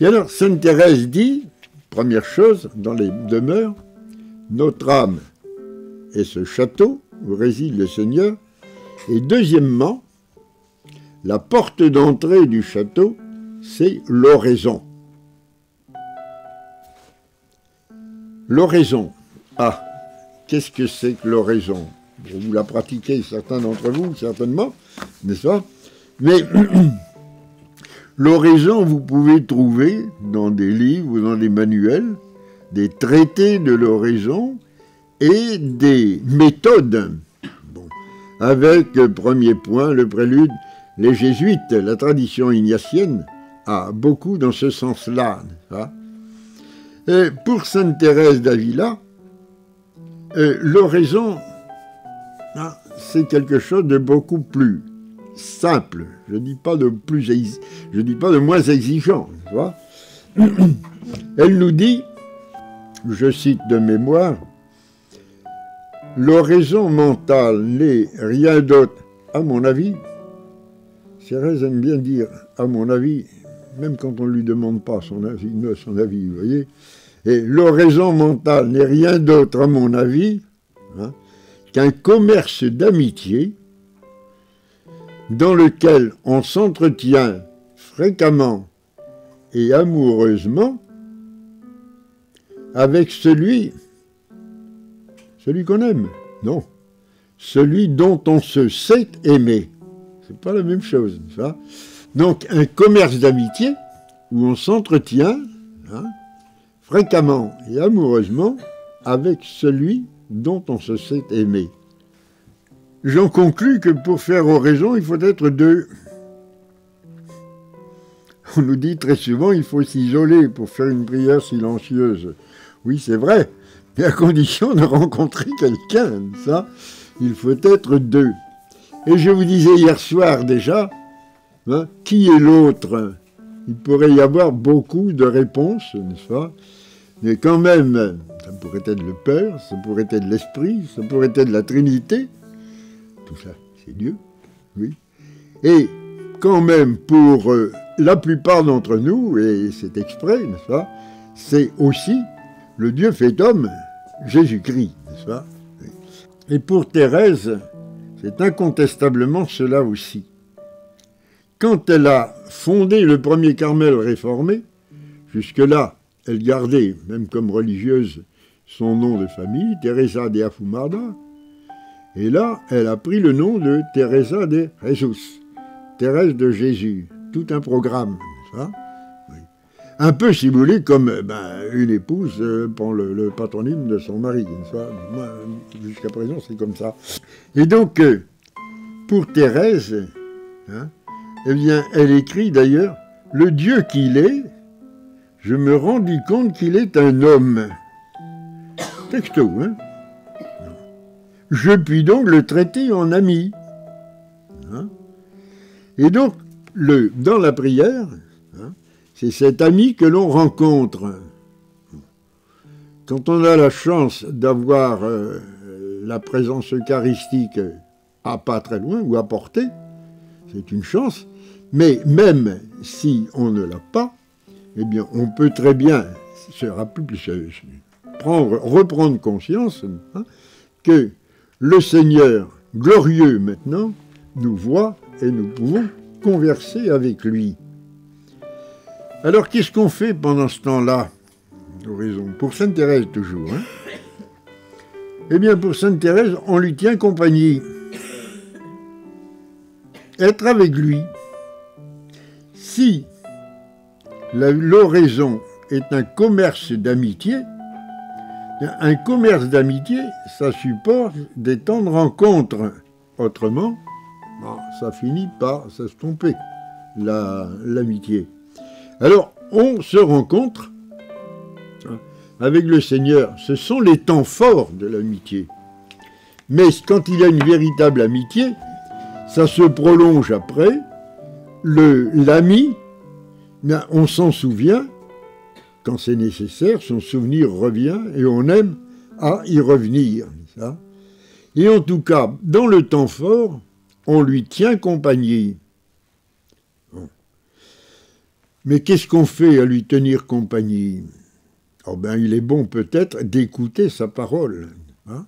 Et alors, Sainte Thérèse dit, première chose, dans les demeures, notre âme est ce château où réside le Seigneur. Et deuxièmement, la porte d'entrée du château, c'est l'oraison. L'oraison. Ah, qu'est-ce que c'est que l'oraison? Vous la pratiquez, certains d'entre vous, certainement, n'est-ce pas? Mais l'oraison, vous pouvez trouver dans des livres ou dans des manuels, des traités de l'oraison et des méthodes. Bon. Avec, premier point, le prélude, les jésuites, la tradition ignatienne, a beaucoup dans ce sens-là. Et pour Sainte Thérèse d'Avila, l'oraison, c'est quelque chose de beaucoup plus simple. Je ne dis pas de moins exigeant. Tu vois. Elle nous dit, je cite de mémoire, l'oraison mentale n'est rien d'autre, à mon avis. Thérèse aime bien dire, à mon avis, même quand on ne lui demande pas son avis, vous voyez. Et l'oraison mentale n'est rien d'autre, à mon avis, qu'un commerce d'amitié dans lequel on s'entretient fréquemment et amoureusement avec celui qu'on aime, non, celui dont on se sait aimer. C'est pas la même chose, ça. Donc, un commerce d'amitié où on s'entretient fréquemment et amoureusement avec celui dont on se sait aimer. J'en conclus que pour faire oraison, il faut être deux. On nous dit très souvent il faut s'isoler pour faire une prière silencieuse. Oui, c'est vrai, mais à condition de rencontrer quelqu'un, ça, il faut être deux. Et je vous disais hier soir déjà, qui est l'autre? Il pourrait y avoir beaucoup de réponses, n'est-ce pas? Mais quand même, ça pourrait être le Père, ça pourrait être l'Esprit, ça pourrait être la Trinité. Tout ça, c'est Dieu, oui. Et quand même, pour la plupart d'entre nous, et c'est exprès, n'est-ce pas, c'est aussi le Dieu fait homme, Jésus-Christ, n'est-ce pas? Et pour Thérèse, c'est incontestablement cela aussi. Quand elle a fondé le premier Carmel réformé, jusque-là, elle gardait, même comme religieuse, son nom de famille, Teresa de Afumada, et là, elle a pris le nom de Teresa de Jesus, Thérèse de Jésus, tout un programme, ça. Oui. Un peu, si vous voulez, comme une épouse prend le patronyme de son mari, ça. Jusqu'à présent, c'est comme ça. Et donc, pour Thérèse, eh bien, elle écrit d'ailleurs, « Le Dieu qu'il est, je me rendis compte qu'il est un homme. » Texto, hein. Je puis donc le traiter en ami. Et donc, dans la prière, c'est cet ami que l'on rencontre. Quand on a la chance d'avoir la présence eucharistique à pas très loin ou à portée, c'est une chance, mais même si on ne l'a pas, eh bien, on peut très bien reprendre conscience que le Seigneur, glorieux maintenant, nous voit et nous pouvons converser avec lui. Alors, qu'est-ce qu'on fait pendant ce temps-là? Pour Sainte Thérèse toujours. Eh bien, pour Sainte Thérèse, on lui tient compagnie. Être avec lui. Si l'oraison est un commerce d'amitié, un commerce d'amitié, ça supporte des temps de rencontre. Autrement, ça finit par s'estomper, l'amitié. Alors, on se rencontre avec le Seigneur. Ce sont les temps forts de l'amitié. Mais quand il y a une véritable amitié, ça se prolonge après. L'ami, on s'en souvient, quand c'est nécessaire, son souvenir revient et on aime à y revenir. Ça. Et en tout cas, dans le temps fort, on lui tient compagnie. Bon. Mais qu'est-ce qu'on fait à lui tenir compagnie? Oh ben, il est bon peut-être d'écouter sa parole. Hein.